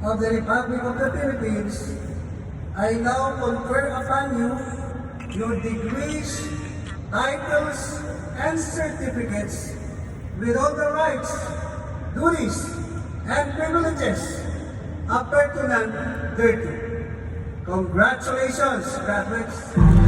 of the Republic of the Philippines, I now confer upon you your degrees, titles, and certificates with all the rights, duties, and privileges appurtenant thereto. Congratulations, graduates!